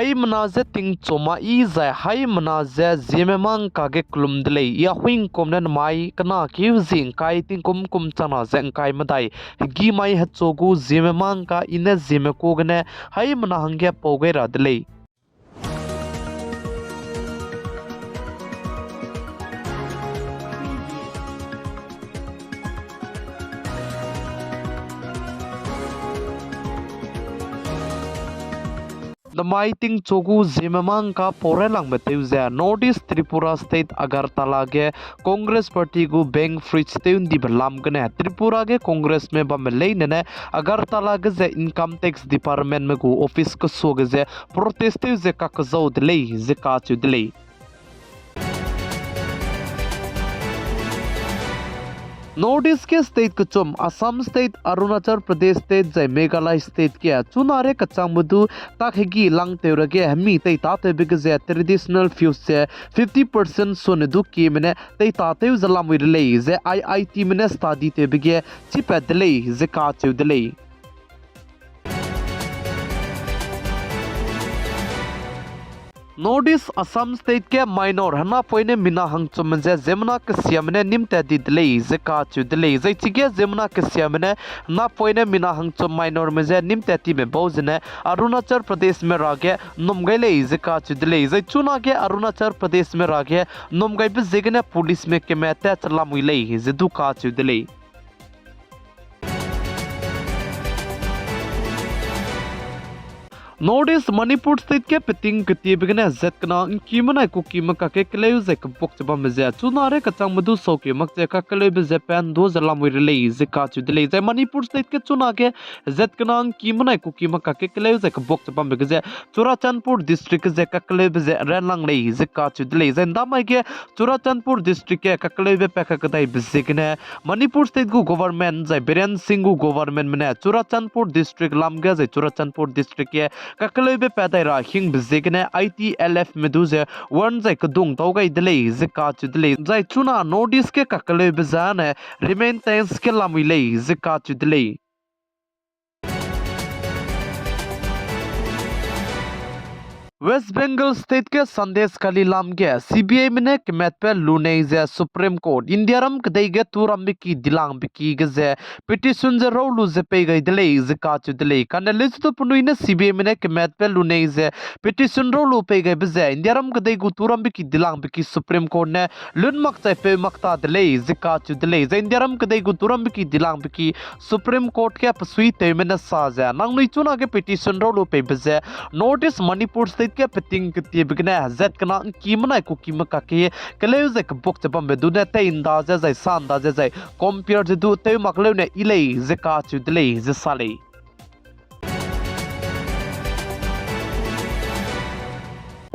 hai manaze ting choma I zai hai manaze Zeme mang kage klum delay ya huing komnen mai kana kiu zing kai ting kum chana zeng kai madai gi mai hachogu Zeme mang ka ina Zeme ko gane hai mana hangya poge ra delay The mighting chogu Zeme mang ka porelang beteuze Northeast Tripura State Agartala ge Congress Party gu bank fridge teun di belam gane Tripura ge Congress me bam leinene Agartala ge ze income tax department me gu office ko so ge ze protest ze ka ka zo delay ze ka chu delay Northeast के state कचुम Assam state Arunachal Pradesh state जय Meghalaya state के चुनारे कच्चांग मधु ताखेगी lung तेरगे हमी तै ताते बिगजे traditional fuse से 50% सोने दु की मने तै ताते जला मुइरले जे IIT मने स्टडी ते बिगे चिपदले जे काचुदले Northeast Assam State के minor हना पोइने मिना हंग चुमजे जेमना कसियमने निमते दिदले जे काचु दिले जे चिगे जेमना कसियमने ना पोइने मिना हंग चुम minor में जे निमते ती में बोजने अरुणाचल प्रदेश में रागे नमगैले जे काचु दिले जे चुना के अरुणाचल प्रदेश में रागे नमगै बे जेगने पुलिस में के मेते चला मुइले जे दु काचु दिले Northeast Manipur State के पितिंग कती बिगने जेट कना कीमना को कीम का के कलेउ जे कपक चबा मजे चुनारे कचांग मधु सो के मक जे का कलेउ बे जापान 2000 मुइ रिलीज जे का चुदले जे मणिपुर स्टेट के चुना के जेट कना कीमना को कीम का के कलेउ जे कपक चबा मगे जे चुराचंदपुर डिस्ट्रिक्ट जे का कलेउ बे जे रेनलांग ले जे का चुदले जे दामाय के चुराचंदपुर डिस्ट्रिक्ट के का कलेउ बे पैका कदाई बिजिकने मणिपुर स्टेट को गवर्नमेंट जे बिरेन सिंह को गवर्नमेंट मने चुराचंदपुर डिस्ट्रिक्ट लामगे जे चुराचंदपुर डिस्ट्रिक्ट के kakale be padaira hing bizigne ITLF meduze wan zai kadung togai delay zika chu delay zai chuna Northeast ke kakale be zane remain tense ke lamile zika chu delay West Bengal State के संदेश कली लाम के CBI में कमेत पे लूने जे supreme court India रम कदई के तुरम की दिलांग बिकी गजे पिटिशन जे रोलू जे पे गई दिले जे काचु दिले कनलिस तो पुनुई ने CBI में कमेत पे लूने जे पिटिशन रोलू पे गई बजे इंडिया रम कदई को तुरम बिकी दिलांग बिकी सुप्रीम कोर्ट ने लुन मक्ता पे मक्ता दिले जे काचु दिले जे इंडिया रम कदई को तुरम बिकी दिलांग बिकी सुप्रीम कोर्ट के पसुई ते में साजा नंग नुई चुना के पिटिशन रोलू पे बजे नोटिस मणिपुर स्टेट के पितिंग कती बिगने जेट कना कीमना को कीम का के कलेउ जे बुक चबम बे दुने ते इंदा जे जे सांदा जे जे कंपेयर जे दु ते मकलेउ ने इले जे का चु दिले जे साले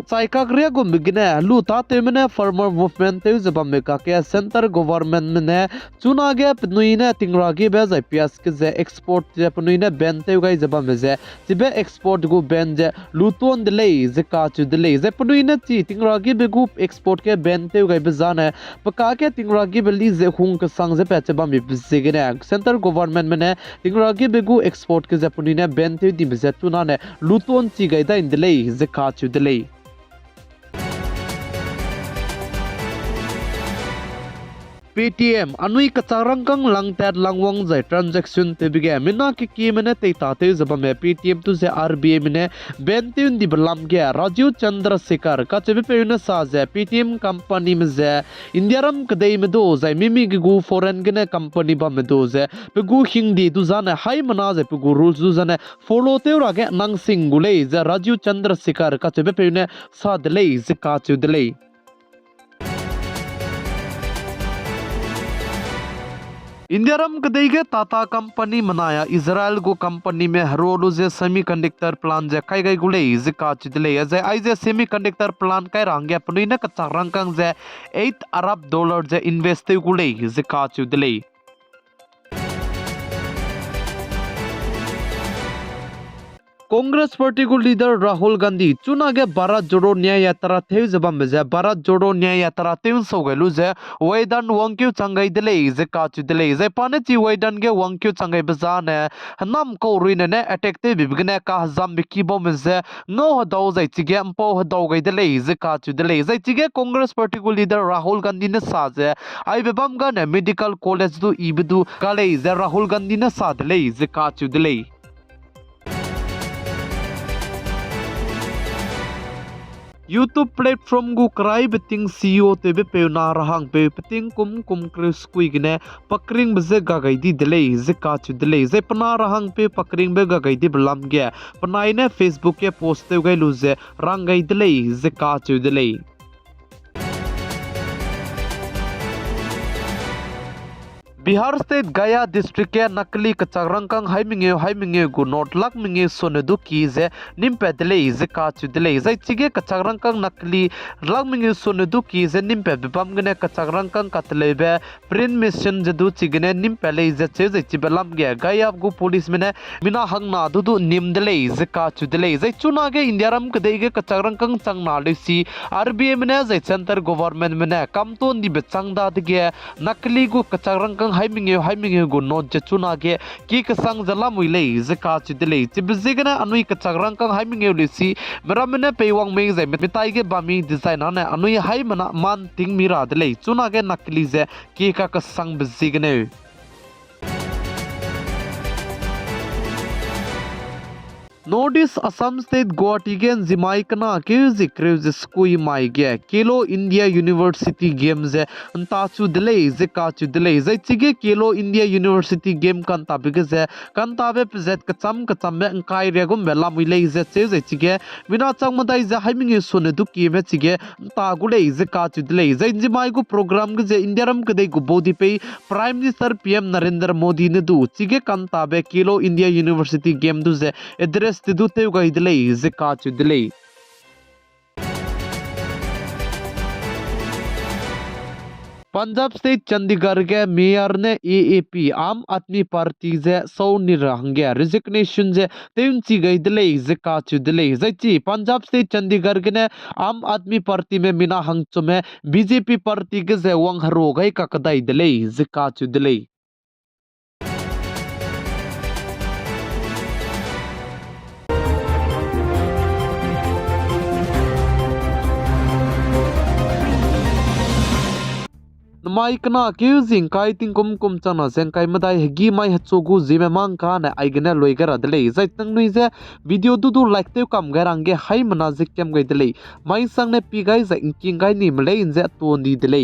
साइकाग्रिया को बिगने लूता ते मने फार्मर मूवमेंट ते जबम में का के सेंटर गवर्नमेंट ने चुना गे पनुई ने तिंगरागी बे जे पियास के जे एक्सपोर्ट जे पनुई ने बैन ते गई जबम में जे जिबे एक्सपोर्ट को बैन जे लूतोन दिले जे काचु दिले जे पनुई ने ती तिंगरागी बे गु एक्सपोर्ट के बैन ते गई बजाने पका के तिंगरागी बली जे हुंग के संग जे पेचे बम बिसिगने सेंटर गवर्नमेंट में ने तिंगरागी बे गु एक्सपोर्ट के जे पनुई ने बैन ते दी बजे चुना ने लूतोन ची गई दा दिले जे काचु दिले PTM anui kacharangkang langtat langwang zai transaction te bige mina ki mene te tate zabame PTM tu se RBI mene bentun di belam ge Rajiv Chandrasekhar ka chebe peuna sa ze PTM company me ze indiaram kadai me do zai mimi gu foreign gene company ba me do ze pe gu hindi du zane hai mana ze pe gu rules du zane follow te ura ge nang singule ze Rajiv Chandrasekhar ka chebe peuna sa dele ze ka chu dele इंडियारम कदई के Tata company मनाया Israel को company में हरोलू जे semiconductor plan जे kai gai गुले जे काच दिले जे आई जे semiconductor plan kai रंगे पनुई ने कच्चा रंगकंग जे $8 अरब जे invest गुले जे काच दिले कांग्रेस पार्टी को लीडर राहुल गांधी चुना के भारत जोड़ो न्याय यात्रा थे जबम जे भारत जोड़ो न्याय यात्रा तेउन सौगलु जे वेदन वंक्यु चंगाई दले जे काचु दले जे पाने ची वेदन के वंक्यु चंगाई बजाने नाम को रुइने ने अटैक ते बिबगने का हजाम बिकी बम जे नो हदाउ जे चिगे अम्पो हदाउ गई दले जे काचु दले जे चिगे कांग्रेस पार्टी को लीडर राहुल गांधी ने साजे आई बेबम गने मेडिकल कॉलेज दु इबदु काले जे राहुल गांधी ने सादले जे काचु दले YouTube platform gu krai beting CEO te be pe na rahang pe peting kum kris kui gine pakring beze gagai di delay ze ka chu delay ze pana rahang pe pakring be gagai di blam ge panai ne Facebook ke post te gai lu ze rangai delay ze ka chu delay Bihar state गया district के नकली कचारंकंग हाइमिंगे गु note luck मिंगे सोनेदु की जे निम्पे दले जे काचु दले जे चिगे कचारंकंग नकली luck मिंगे सोनेदु की जे निम्पे बिपम गने कचारंकंग कतलेबे प्रिंट मिशन जदु चिगने निम्पे ले जे चिबलम गे गया गु पुलिस में मिना हंगना दुदु निम दले जे काचु दले जे चुना गे इंडियारम कदे गे कचारंकंग चंग नालिसी आरबीए में जे सेंटर गवर्नमेंट में कमतोन दि बेचंग दा गे नकली गु कचारंकंग हाइमिंगे गु नोट जे चुना गे की कसंग जला मुइले जे का चिदले चिबजिगना अनुई कचारंग कंग हाइमिंगे लिसी मरामने पेवांग में जे मिताई गे बामी डिजाइन ने अनुई हाइ मना मान तिंग मिरा दले चुना गे नकली जे की का कसंग बजिगने north east Assam state Guwahati के जिमाई कना के जिक्र जिसकोई माई गया केलो इंडिया यूनिवर्सिटी गेम्स है अंताचु दिले जे काचु दिले जे चिगे केलो India university game kan tabe जे kan tabe प्रेजेंट कचम में अंकाई रेगुम बेला मुइले जे चिगे बिना चंग मदाई जे हाइमिंग सोने दु की में चिगे तागुले जे काचु दिले जे जिमाई को प्रोग्राम के जे इंडियारम के दे गु बोदी पे prime minister PM Narendra Modi ने दु चिगे kan tabe केलो इंडिया यूनिवर्सिटी गेम दु जे एड्रेस तिदुते उगाई दिले जे काचु दिले पंजाब स्टेट चंडीगढ़ के मेयर ने एएपी आम आदमी पार्टी जे सौ निरहंगे रेजिग्नेशन जे तेउंची गई दिले जे काचु दिले जैची पंजाब स्टेट चंडीगढ़ के ने आम आदमी पार्टी में मिना हंगचो में बीजेपी पार्टी के जे वंग हरो गई ककदाई दिले जे काचु दिले माई कना क्यों जिंग kai ting kum chana sen kai madai hegi mai hachogu zime mang ka na aigena loigara dele zai tang nui ze video du like te kam garange hai mana zik kem gai dele mai sang ne pi gai za inking gai ni mle in ze to ni dele